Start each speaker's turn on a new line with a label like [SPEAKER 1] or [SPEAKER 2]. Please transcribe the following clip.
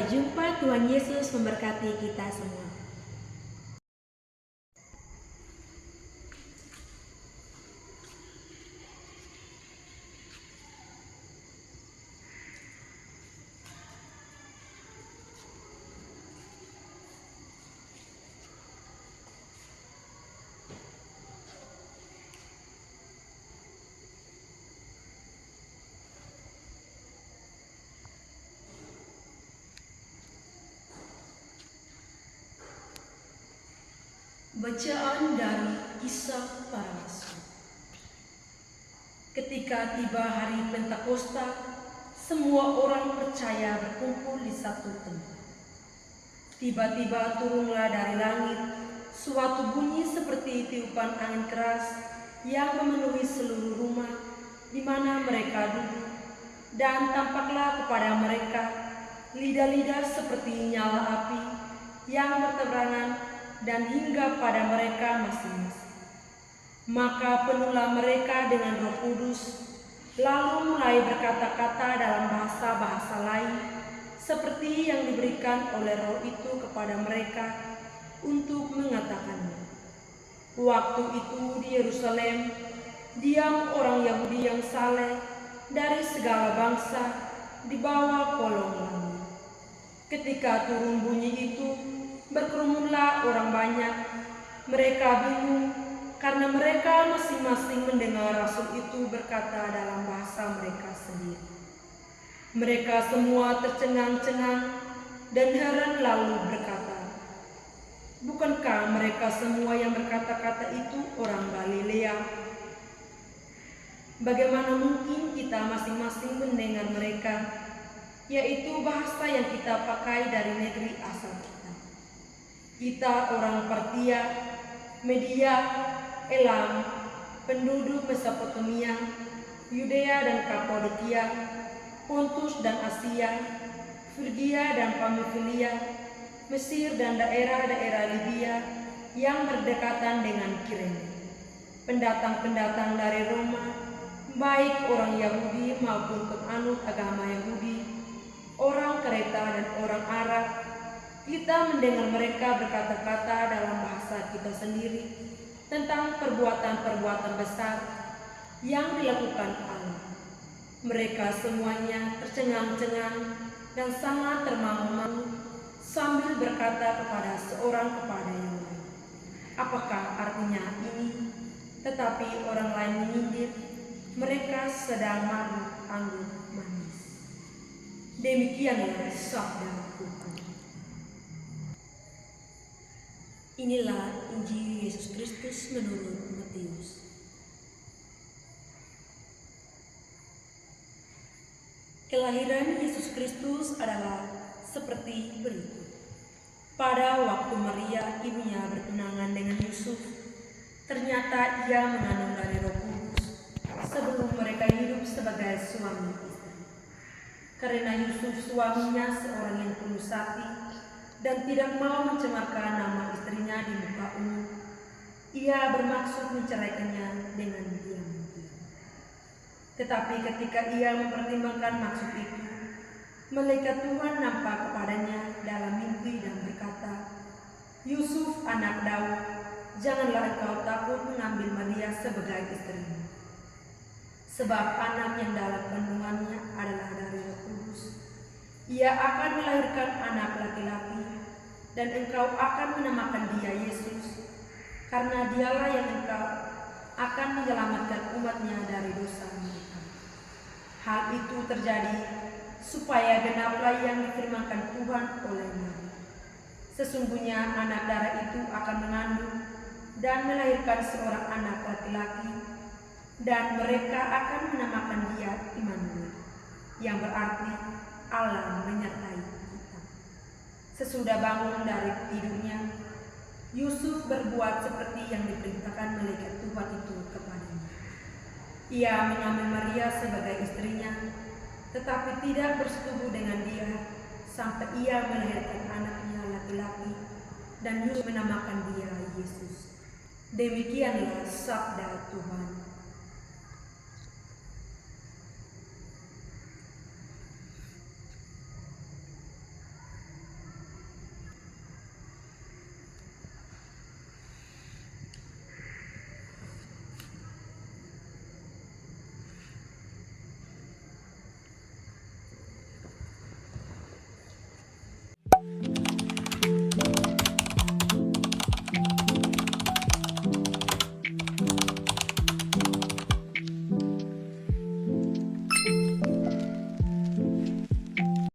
[SPEAKER 1] Sampai jumpa, Tuhan Yesus memberkati kita semua.
[SPEAKER 2] Bacaan dari Kisah Para Rasul. Ketika tiba hari Pentakosta, semua orang percaya berkumpul di satu tempat. Tiba-tiba turunlah dari langit suatu bunyi seperti tiupan angin keras yang memenuhi seluruh rumah di mana mereka duduk, dan tampaklah kepada mereka lidah-lidah seperti nyala api yang bertebaran dan hingga pada mereka masing-masing. Maka penuhlah mereka dengan Roh Kudus, lalu mulai berkata-kata dalam bahasa-bahasa lain, seperti yang diberikan oleh Roh itu kepada mereka untuk mengatakannya. Waktu itu di Yerusalem diam orang Yahudi yang saleh dari segala bangsa di bawah kolong langit. Ketika turun bunyi itu, berkerumunlah orang banyak. Mereka bingung karena mereka masing-masing mendengar rasul itu berkata dalam bahasa mereka sendiri. Mereka semua tercengang-cengang dan heran lalu berkata, "Bukankah mereka semua yang berkata-kata itu orang Galilea? Bagaimana mungkin kita masing-masing mendengar mereka, yaitu bahasa yang kita pakai dari negeri asal kita? Kita orang Partia, Media, Elam, penduduk Mesopotamia, Yudea dan Kapadokia, Pontus dan Asia, Frigia dan Pamfilia, Mesir dan daerah-daerah Libya yang berdekatan dengan Kirene. Pendatang-pendatang dari Roma, baik orang Yahudi maupun penganut agama Yahudi, orang Kreta dan orang Arab, kita mendengar mereka berkata-kata dalam bahasa kita sendiri tentang perbuatan-perbuatan besar yang dilakukan Allah. Mereka semuanya tercengang-cengang dan sangat termangu-mangu sambil berkata kepada seorang kepada yang lain, "Apakah artinya ini?" Tetapi orang lain menyindir, "Mereka sedang mabuk anggur manis." Demikianlah sabda Tuhan. Inilah Injil Yesus Kristus menurut Matius. Kelahiran Yesus Kristus adalah seperti berikut. Pada waktu Maria ibunya bertunangan dengan Yusuf, ternyata ia mengandung dari Roh Kudus sebelum mereka hidup sebagai suami istri. Karena Yusuf suaminya seorang yang tulus hati dan tidak mau mencemarkan nama istrinya di muka umum, ia bermaksud menceraikannya dengan diam-diam. Tetapi ketika ia mempertimbangkan maksud itu, malaikat Tuhan nampak kepadanya dalam mimpi dan berkata, "Yusuf anak Daud, janganlah engkau takut mengambil Maria sebagai istrimu. Sebab anak yang dalam kandungannya adalah dari Roh Kudus. Ia akan melahirkan anak laki-laki, dan engkau akan menamakan dia Yesus, karena dialah yang engkau akan menyelamatkan umatnya dari dosa mereka." Hal itu terjadi supaya genaplah yang difirmankan Tuhan oleh Nabi. Sesungguhnya anak darah itu akan mengandung dan melahirkan seorang anak laki-laki, dan mereka akan menamakan dia Immanuel, yang berarti Allah menyertai kita. Sesudah bangun dari tidurnya, Yusuf berbuat seperti yang diperintahkan malaikat Tuhan itu kepadanya. Ia mengambil Maria sebagai istrinya, tetapi tidak bersetubuh dengan dia sampai ia melahirkan anaknya laki-laki, dan Yusuf menamakan dia Yesus. Demikianlah sabda Tuhan.